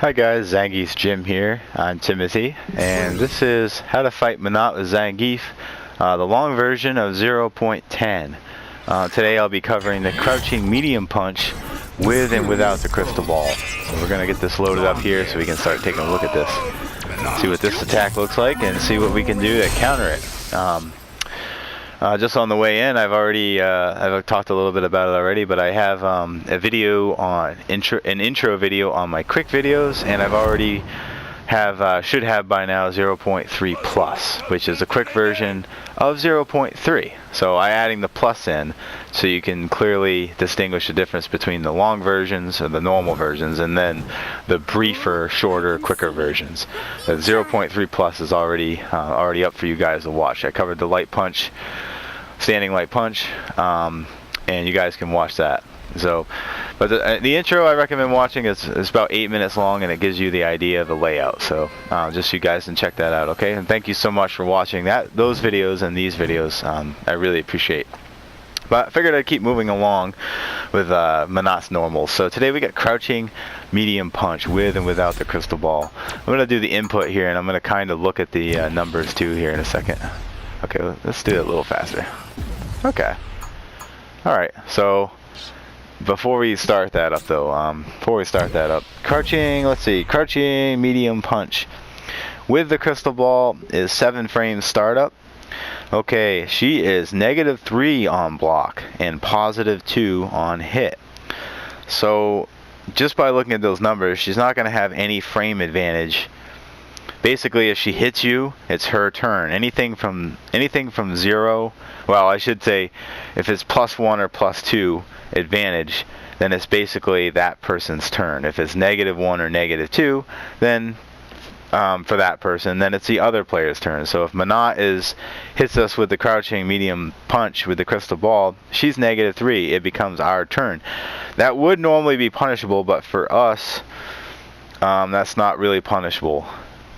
Hi guys, Zangiefsgym here. I'm Timothy, and this is how to fight Menat with Zangief, the long version of 0.10. Today I'll be covering the crouching medium punch with and without the crystal ball. So we're going to get this loaded up here so we can start taking a look at this. See what this attack looks like and see what we can do to counter it. Just on the way in, I've talked a little bit about it already, but I have a video on an intro video on my quick videos, and I've already should have by now 0.3 plus, which is a quick version of 0.3. So I'm adding the plus in so you can clearly distinguish the difference between the long versions or the normal versions and then the briefer, shorter, quicker versions. The 0.3 plus is already up for you guys to watch. I covered the light punch, standing light punch, and you guys can watch that. So, but the intro I recommend watching is about 8 minutes long, and it gives you the idea of the layout. So just so you guys can check that out, okay? And thank you so much for watching those videos and these videos. I really appreciate. But I figured I'd keep moving along with Menats normals. So today we got crouching medium punch with and without the crystal ball. I'm going to do the input here, and I'm going to kind of look at the numbers too here in a second. Okay, let's do it a little faster. Okay. Alright, so before we start that up though, crouching, let's see, crouching medium punch with the crystal ball is 7 frames startup. Okay, she is -3 on block and +2 on hit. So just by looking at those numbers, she's not going to have any frame advantage. Basically, if she hits you, it's her turn. Anything from 0, well, I should say, if it's +1 or +2 advantage, then it's basically that person's turn. If it's -1 or -2, then for that person, then it's the other player's turn. So if Menat hits us with the crouching medium punch with the crystal ball, she's -3. It becomes our turn. That would normally be punishable, but for us, that's not really punishable.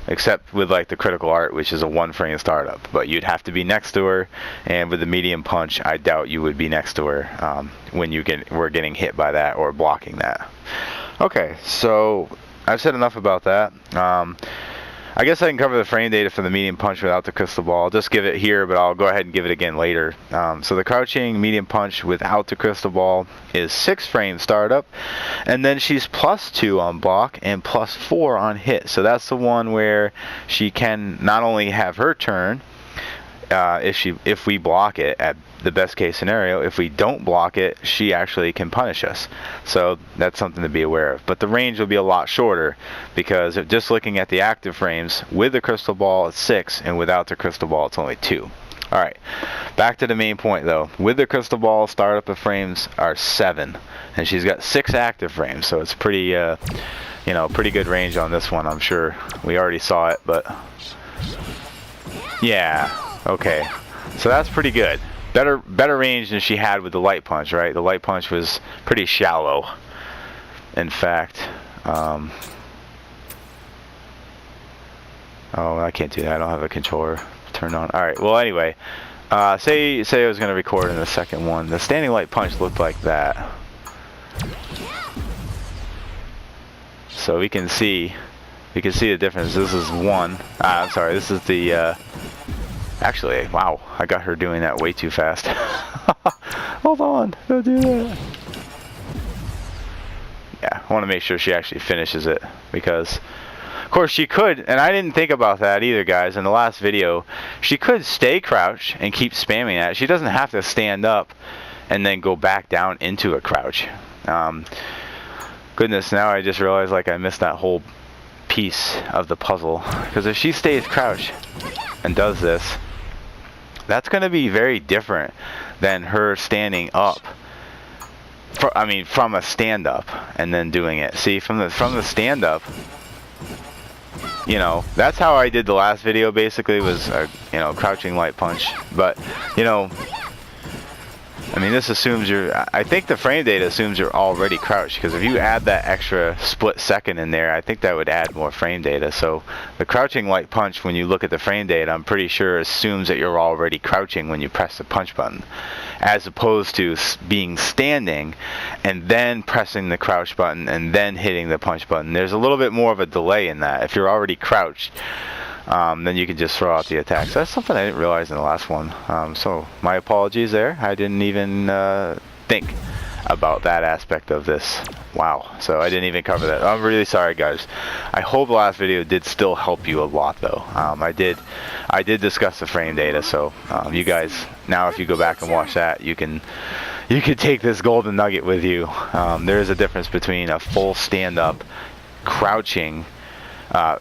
Except with like the critical art, which is a 1 frame startup, but you'd have to be next to her, and with the medium punch I doubt you would be next to her when we're getting hit by that or blocking that. Okay, so I've said enough about that. I guess I can cover the frame data for the medium punch without the crystal ball. I'll just give it here, but I'll go ahead and give it again later. So the crouching medium punch without the crystal ball is 6 frames startup, and then she's +2 on block and +4 on hit. So that's the one where she can not only have her turn if we block it at the best case scenario. If we don't block it, she actually can punish us. So that's something to be aware of. But the range will be a lot shorter, because just looking at the active frames, with the crystal ball it's 6, and without the crystal ball it's only 2. Alright, back to the main point though. With the crystal ball, startup of frames are 7, and she's got 6 active frames, so it's pretty pretty good range on this one. I'm sure we already saw it, but yeah, okay, so that's pretty good. Better range than she had with the light punch, right? The light punch was pretty shallow. In fact, oh, I can't do that. I don't have a controller turned on. All right. Well, anyway, say I was going to record in the second one. The standing light punch looked like that. So we can see the difference. This is 1. I'm sorry. This is the. Actually, wow, I got her doing that way too fast. Hold on, don't do that. Yeah, I want to make sure she actually finishes it, because, of course, she could, and I didn't think about that either, guys, in the last video. She could stay crouched and keep spamming that. She doesn't have to stand up and then go back down into a crouch. Goodness, now I just realized like I missed that whole piece of the puzzle, because if she stays crouched and does this, that's going to be very different than her standing up. From a stand up and then doing it. See, from the stand up, that's how I did the last video. Basically, was crouching light punch. But I mean, this assumes I think the frame data assumes you're already crouched, because if you add that extra split second in there, I think that would add more frame data. So the crouching light punch, when you look at the frame data, I'm pretty sure assumes that you're already crouching when you press the punch button, as opposed to being standing and then pressing the crouch button and then hitting the punch button. There's a little bit more of a delay in that. If you're already crouched, then you can just throw out the attack. So that's something I didn't realize in the last one. So my apologies there. I didn't even think about that aspect of this. Wow. So I didn't even cover that. I'm really sorry, guys. I hope the last video did still help you a lot, though. I did discuss the frame data. So you guys, now if you go back and watch that, you can take this golden nugget with you. There is a difference between a full stand-up crouching,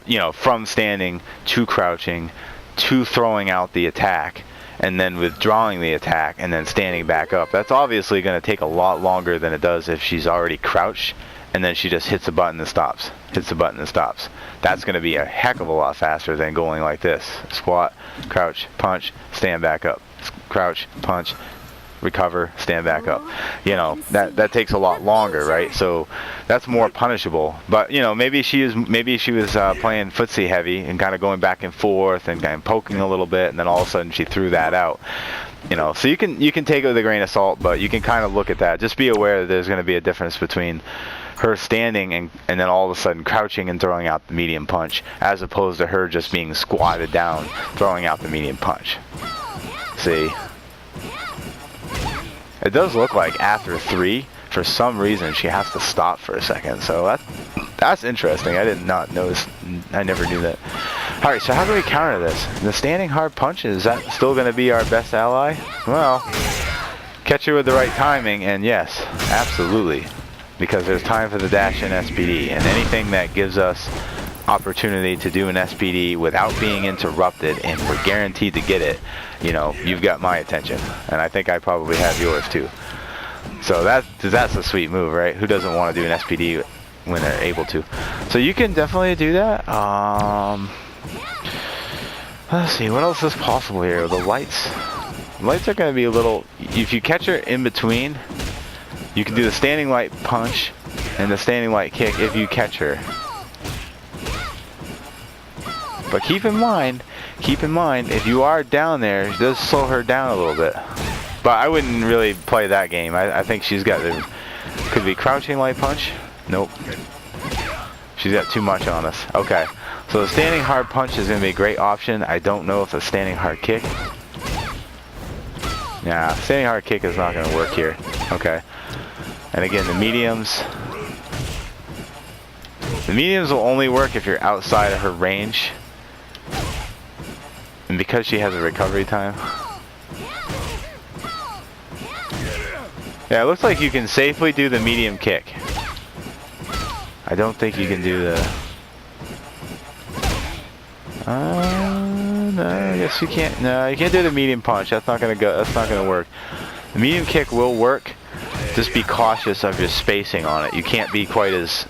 you know, from standing to crouching to throwing out the attack and then withdrawing the attack and then standing back up. That's obviously going to take a lot longer than it does if she's already crouched and then she just hits a button and stops. Hits the button and stops. That's going to be a heck of a lot faster than going like this. Squat, crouch, punch, stand back up. Crouch, punch, recover, stand back up. You know, that takes a lot longer, right? So that's more punishable. But you know, maybe she was playing footsie heavy and kind of going back and forth and kind of poking a little bit, and then all of a sudden she threw that out. You know, so you can take it with a grain of salt, but you can kind of look at that. Just be aware that there's going to be a difference between her standing and then all of a sudden crouching and throwing out the medium punch, as opposed to her just being squatted down throwing out the medium punch. See? It does look like after 3, for some reason, she has to stop for a second. So that's interesting. I did not notice. I never knew that. All right, so how do we counter this? The standing hard punch, is that still going to be our best ally? Well, catch her with the right timing, and yes, absolutely. Because there's time for the dash and SPD, and anything that gives us opportunity to do an SPD without being interrupted and we're guaranteed to get it, you know, you've got my attention, and I think I probably have yours too. So that's a sweet move, right? Who doesn't want to do an SPD when they're able to? So you can definitely do that. Let's see, what else is possible here? The lights are going to be a little, if you catch her in between, you can do the standing light punch and the standing light kick if you catch her. But keep in mind, if you are down there, it does slow her down a little bit. But I wouldn't really play that game. I think she's got the, could be crouching light punch. Nope. She's got too much on us. Okay. So the standing hard punch is going to be a great option. I don't know if the standing hard kick. Nah, standing hard kick is not going to work here. Okay. And again, the mediums will only work if you're outside of her range. And because she has a recovery time. Yeah, it looks like you can safely do the medium kick. I don't think you can do the... no, I guess you can't. No, you can't do the medium punch. That's not gonna go. That's not gonna work. The medium kick will work. Just be cautious of your spacing on it. You can't be quite as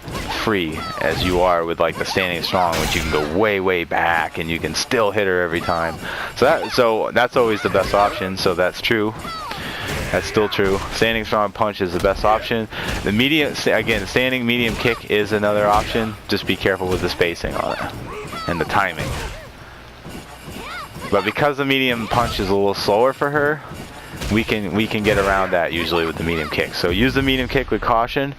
free as you are with like the standing strong, which you can go way back and you can still hit her every time. So that's always the best option. So that's true. That's still true. Standing strong punch is the best option. The medium, again, standing medium kick is another option. Just be careful with the spacing on it and the timing. But because the medium punch is a little slower for her, we can get around that usually with the medium kick. So use the medium kick with caution.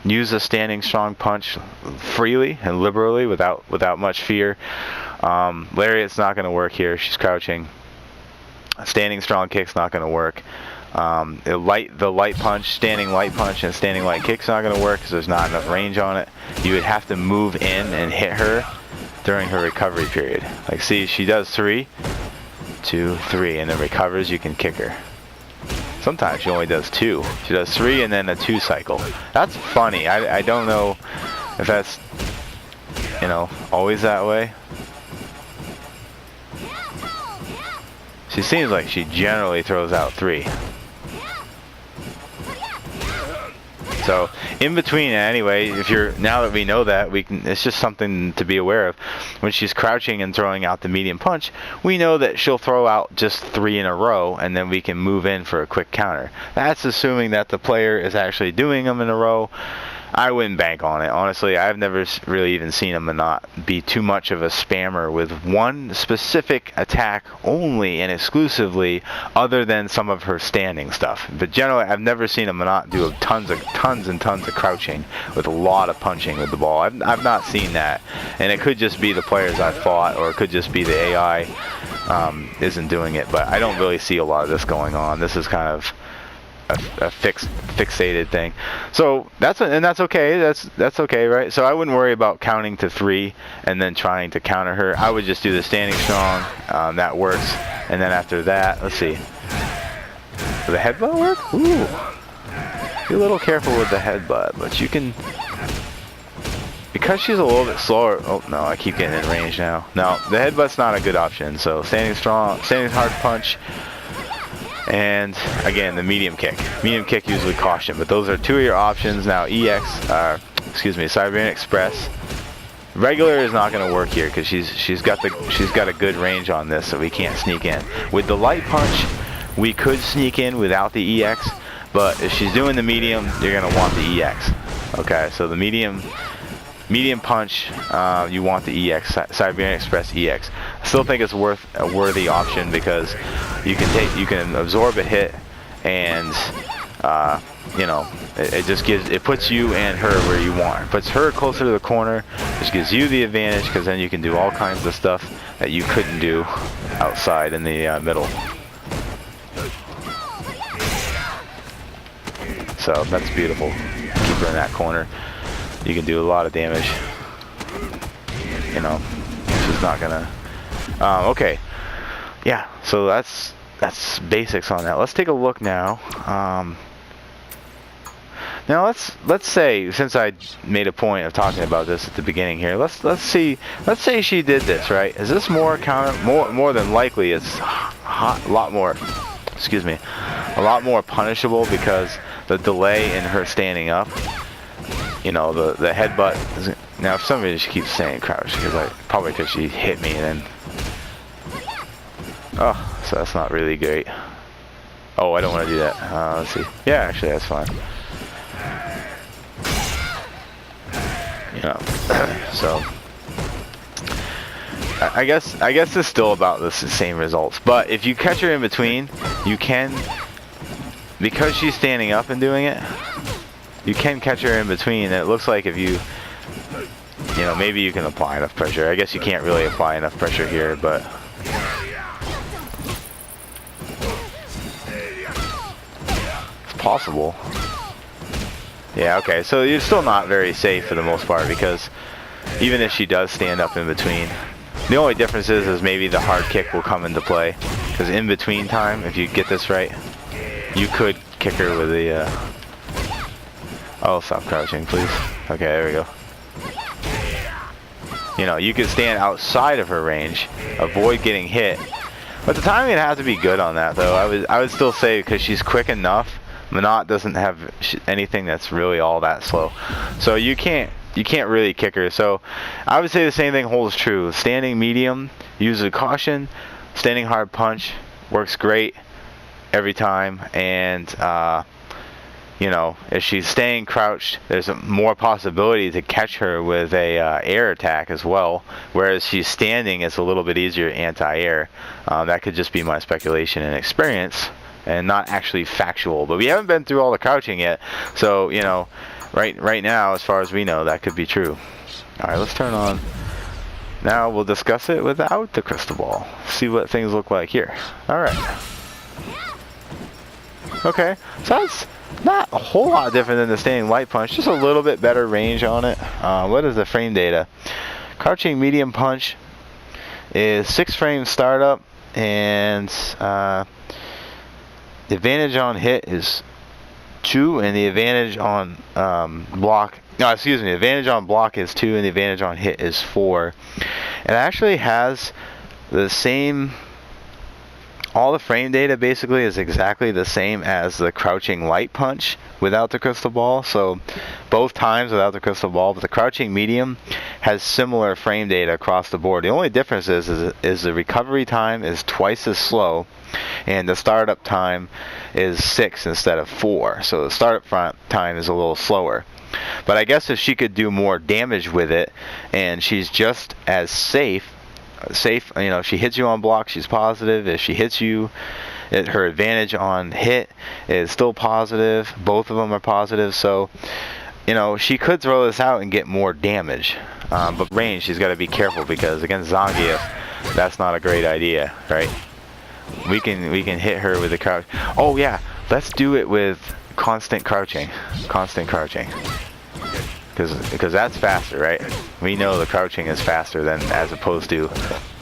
Use the standing strong punch freely and liberally without much fear. Lariat's not going to work here. She's crouching. Standing strong kick's not going to work. The light punch, standing light punch, and standing light kick's not going to work because there's not enough range on it. You would have to move in and hit her during her recovery period. Like, see, she does 3, 2, 3, and then recovers. You can kick her. Sometimes she only does 2. She does 3 and then a 2 cycle. That's funny. I don't know if that's, you know, always that way. She seems like she generally throws out 3. So in between, anyway, now that we know that, it's just something to be aware of. When she's crouching and throwing out the medium punch, we know that she'll throw out just 3 in a row, and then we can move in for a quick counter. That's assuming that the player is actually doing them in a row. I wouldn't bank on it. Honestly, I've never really even seen a Menat be too much of a spammer with one specific attack only and exclusively, other than some of her standing stuff. But generally, I've never seen a Menat do tons and tons of crouching with a lot of punching with the ball. I've not seen that. And it could just be the players I've fought, or it could just be the AI isn't doing it. But I don't really see a lot of this going on. This is kind of a fixated thing. So that's okay. That's okay, right? So I wouldn't worry about counting to 3 and then trying to counter her. I would just do the standing strong. That works. And then after that, let's see. Does the headbutt work? Ooh. Be a little careful with the headbutt, but you can, because she's a little bit slower. Oh no, I keep getting in range now. No, the headbutt's not a good option. So standing strong, standing hard punch. And again, the medium kick. Medium kick usually caution, but those are 2 of your options. Now Siberian Express. Regular is not going to work here because she's got a good range on this, so we can't sneak in. With the light punch, we could sneak in without the EX, but if she's doing the medium, you're going to want the EX. Okay, so the medium punch, you want the EX, Siberian Express EX. I still think it's a worthy option because you can absorb a hit, and you know, it puts you and her where you want her. It puts her closer to the corner, which gives you the advantage, because then you can do all kinds of stuff that you couldn't do outside in the middle. So that's beautiful. Keep her in that corner. You can do a lot of damage. You know, she's not gonna. Okay, yeah. So that's basics on that. Let's take a look now. Now let's say, since I made a point of talking about this at the beginning here, let's say she did this, right? Is this more than likely it's a lot more punishable because the delay in her standing up. You know, the headbutt. Now, if somebody just keeps saying crouch, probably because she hit me and then. Oh, so that's not really great. Oh, I don't want to do that. Let's see. Yeah, actually, that's fine. You know, so I guess it's still about the same results. But if you catch her in between, you can, because she's standing up and doing it. You can catch her in between, and it looks like if you know, maybe you can apply enough pressure. I guess you can't really apply enough pressure here, but it's possible. Yeah, okay, so you're still not very safe for the most part, because even if she does stand up in between, the only difference is maybe the hard kick will come into play, because in between time, if you get this right, you could kick her with the oh, stop crouching, please. Okay, there we go. You know, you could stand outside of her range, avoid getting hit. But the timing would have to be good on that, though. I would still say, because she's quick enough, Menat doesn't have anything that's really all that slow. So you can't really kick her. So I would say the same thing holds true. Standing medium, use a caution. Standing hard punch works great every time. And you know, if she's staying crouched, there's more possibility to catch her with a air attack as well. Whereas she's standing, it's a little bit easier anti-air. That could just be my speculation and experience, and not actually factual. But we haven't been through all the crouching yet, so you know, right now, as far as we know, that could be true. All right, let's turn on. Now we'll discuss it without the crystal ball. See what things look like here. All right. Okay, so that's not a whole lot different than the standing light punch, just a little bit better range on it. What is the frame data? Crouching medium punch is 6 frames startup, and the advantage on hit is 2, and the advantage on block, no, excuse me, the advantage on block is 2, and the advantage on hit is 4. It actually has the same all the frame data basically is exactly the same as the crouching light punch without the crystal ball. So both times without the crystal ball, but the crouching medium has similar frame data across the board. The only difference is the recovery time is twice as slow, and the startup time is 6 instead of 4. So the startup time is a little slower. But I guess if she could do more damage with it, and she's just as safe, you know, if she hits you on block, she's positive. If she hits you, her advantage on hit is still positive. Both of them are positive. So, you know, she could throw this out and get more damage. But range, she's got to be careful, because against Zangief, that's not a great idea, right? We can hit her with the crouch. Oh yeah, let's do it with constant crouching. Constant crouching. Because that's faster, right? We know the crouching is faster than as opposed to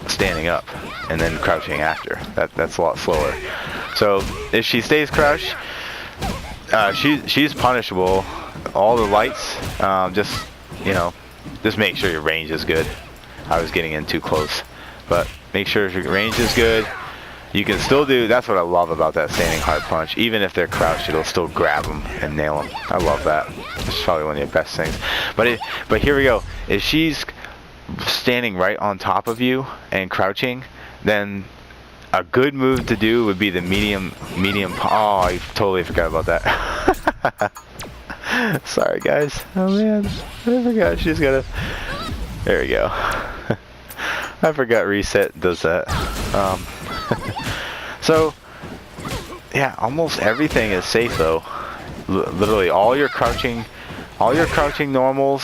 standing up and then crouching after. That's a lot slower. So if she stays crouched, she's punishable. All the lights, just, you know, just make sure your range is good. I was getting in too close, but make sure your range is good. You can still do, that's what I love about that standing hard punch. Even if they're crouched, it'll still grab them and nail them. I love that. It's probably one of the best things. But here we go. If she's standing right on top of you and crouching, then a good move to do would be the medium. Oh, I totally forgot about that. Sorry guys. Oh man, I forgot she's got to. There we go. I forgot reset does that. So yeah, almost everything is safe though. Literally all your crouching normals,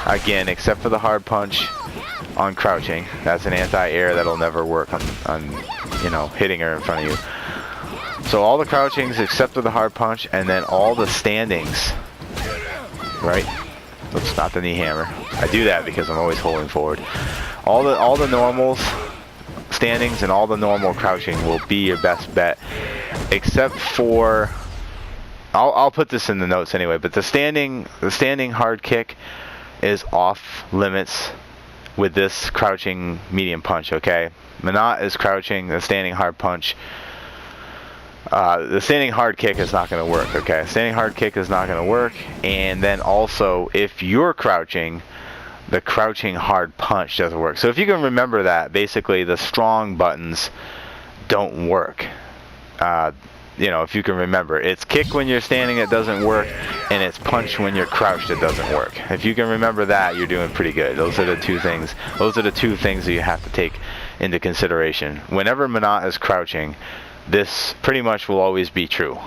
again, except for the hard punch on crouching. That's an anti-air that'll never work on you know, hitting her in front of you. So all the crouchings except for the hard punch, and then all the standings, right? Oops, not the knee hammer. I do that because I'm always holding forward. All the normals, standings, and all the normal crouching will be your best bet, except for, I'll put this in the notes anyway, but the standing hard kick is off limits with this crouching medium punch, okay? Menat is crouching, the standing hard punch. The standing hard kick is not going to work, okay? Standing hard kick is not going to work, and then also, if you're crouching, the crouching hard punch doesn't work. So if you can remember that, basically the strong buttons don't work. You know, if you can remember, it's kick when you're standing, it doesn't work, and it's punch when you're crouched, it doesn't work. If you can remember that, you're doing pretty good. Those are the two things. Those are the two things that you have to take into consideration. Whenever Menat is crouching, this pretty much will always be true.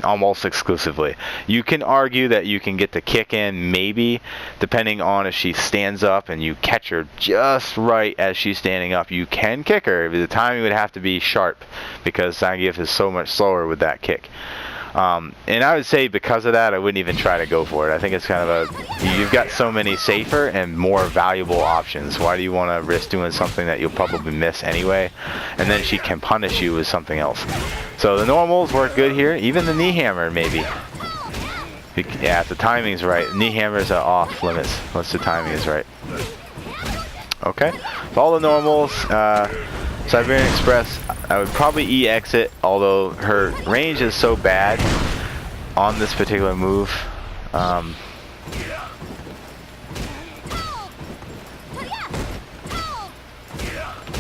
Almost exclusively. You can argue that you can get the kick in, maybe, depending on if she stands up and you catch her just right as she's standing up. You can kick her. The timing would have to be sharp, because Zangief is so much slower with that kick. And I would say because of that, I wouldn't even try to go for it. I think it's kind of you've got so many safer and more valuable options. Why do you want to risk doing something that you'll probably miss anyway? And then she can punish you with something else. So the normals work good here. Even the knee hammer, maybe. Yeah, if the timing's right. Knee hammers are off limits once the timing is right. Okay. So all the normals. Siberian Express, I would probably EX it, although her range is so bad on this particular move. I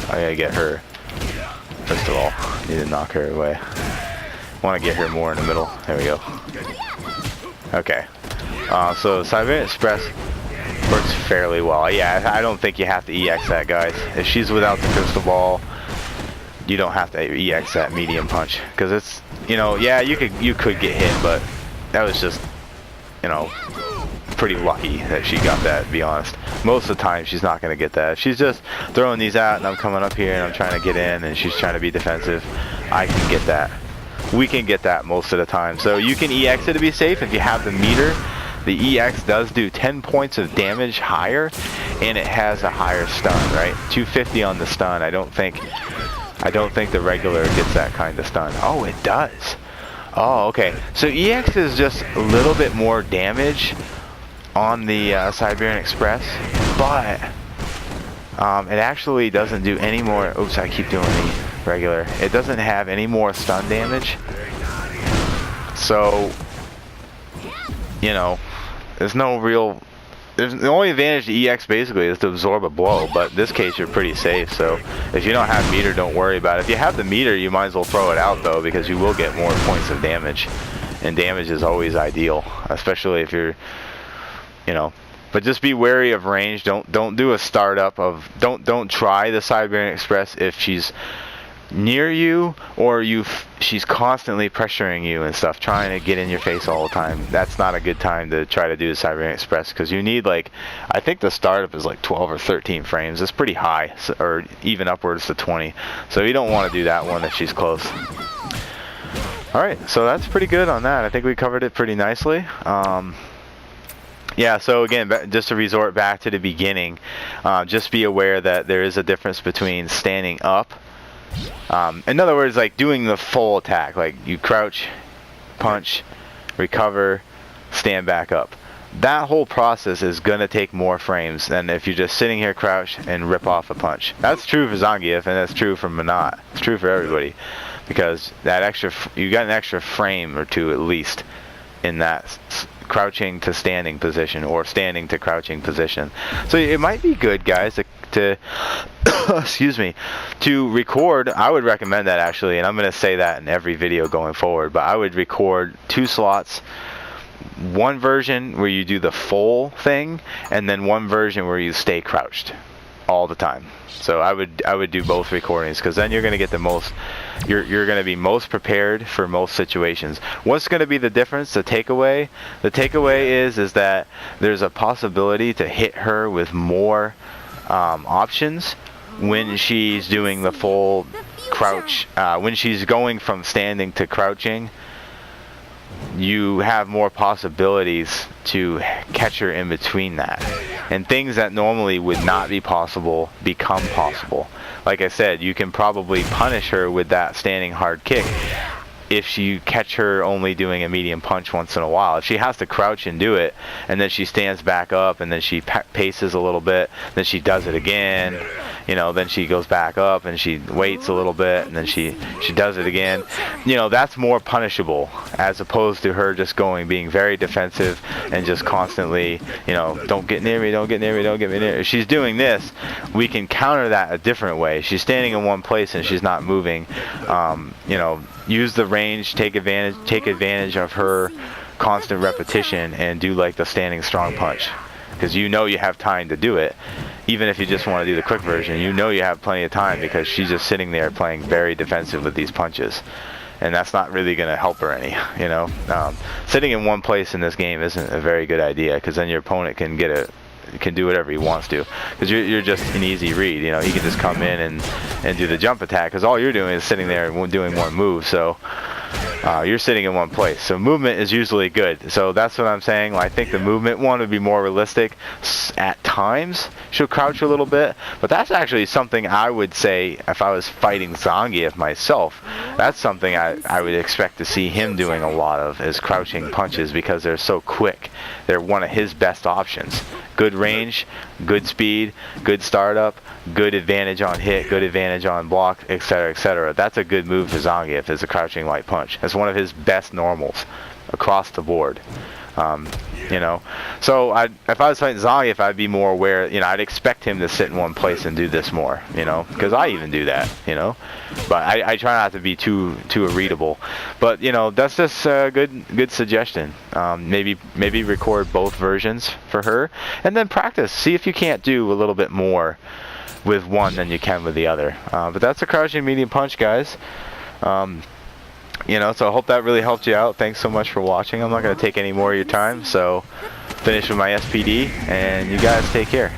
gotta get her, first of all. Need to knock her away. Want to get her more in the middle. There we go. Okay. So Siberian Express works fairly well. Yeah, I don't think you have to EX that, guys. If she's without the crystal ball, you don't have to EX that medium punch, because it's, you know, yeah, you could get hit, but that was just, you know, pretty lucky that she got that, to be honest. Most of the time she's not going to get that. If she's just throwing these out and I'm coming up here and I'm trying to get in and she's trying to be defensive, I can get that. We can get that most of the time. So you can EX it to be safe if you have the meter. The EX does do 10 points of damage higher, and it has a higher stun, right? 250 on the stun. I don't think the regular gets that kind of stun. Oh, it does. Oh, okay. So EX is just a little bit more damage on the Siberian Express, but it actually doesn't do any more. Oops, I keep doing regular. It doesn't have any more stun damage. So, you know, there's no real... the only advantage to EX basically is to absorb a blow, but in this case you're pretty safe. So if you don't have meter, don't worry about it. If you have the meter, you might as well throw it out though, because you will get more points of damage, and damage is always ideal, especially if you're, you know. But just be wary of range. Don't do a startup of don't try the Siberian Express if she's near you, or she's constantly pressuring you and stuff, trying to get in your face all the time. That's not a good time to try to do the Siberian Express, because you need, like, I think the startup is like 12 or 13 frames. It's pretty high, or even upwards to 20. So you don't want to do that one if she's close. Alright, so that's pretty good on that. I think we covered it pretty nicely. Yeah, so again, just to resort back to the beginning, just be aware that there is a difference between standing up. In other words, like doing the full attack, like you crouch, punch, recover, stand back up. That whole process is going to take more frames than if you're just sitting here crouched and rip off a punch. That's true for Zangief, and that's true for Menat. It's true for everybody, because that extra, you got an extra frame or two at least in that crouching to standing position, or standing to crouching position. So it might be good, guys, to excuse me, to record. I would recommend that, actually, and I'm going to say that in every video going forward, but I would record 2 slots, one version where you do the full thing, and then one version where you stay crouched all the time. So I would do both recordings, because then you're going to get the most, you're going to be most prepared for most situations. What's going to be the difference, the takeaway? The takeaway is that there's a possibility to hit her with more options when she's doing the full crouch. When she's going from standing to crouching, you have more possibilities to catch her in between that, and things that normally would not be possible become possible. Like I said, you can probably punish her with that standing hard kick if you catch her only doing a medium punch once in a while. If she has to crouch and do it, and then she stands back up, and then she paces a little bit, then she does it again, you know, then she goes back up and she waits a little bit, and then she does it again. You know, that's more punishable, as opposed to her just being very defensive and just constantly, you know, don't get near me, don't get near me, don't get me near. If she's doing this, we can counter that a different way. She's standing in one place and she's not moving. You know, use the range, take advantage of her constant repetition, and do like the standing strong punch, because you know you have time to do it. Even if you just want to do the quick version, you know you have plenty of time, because she's just sitting there playing very defensive with these punches, and that's not really going to help her any, you know. Sitting in one place in this game isn't a very good idea, because then your opponent can do whatever he wants to, because you're just an easy read. You know, he can just come in and do the jump attack, because all you're doing is sitting there and doing one move. So you're sitting in one place, so movement is usually good. So that's what I'm saying. I think the movement one would be more realistic. At times she'll crouch a little bit, but that's actually something I would say, if I was fighting Zangief myself, that's something I would expect to see him doing a lot of, is crouching punches, because they're so quick. They're one of his best options. Good range, good speed, good startup, good advantage on hit, good advantage on block, etc., etc. That's a good move for Zangief, is a crouching light punch. That's one of his best normals across the board. You know, so if I was fighting Zangief, I'd be more aware. You know, I'd expect him to sit in one place and do this more. You know, because I even do that. You know, but I try not to be too readable. But you know, that's just a good suggestion. Maybe record both versions for her, and then practice. See if you can't do a little bit more with one than you can with the other. But that's a crouching medium punch, guys. You know, so I hope that really helped you out. Thanks so much for watching. I'm not going to take any more of your time, so finish with my SPD, and you guys take care.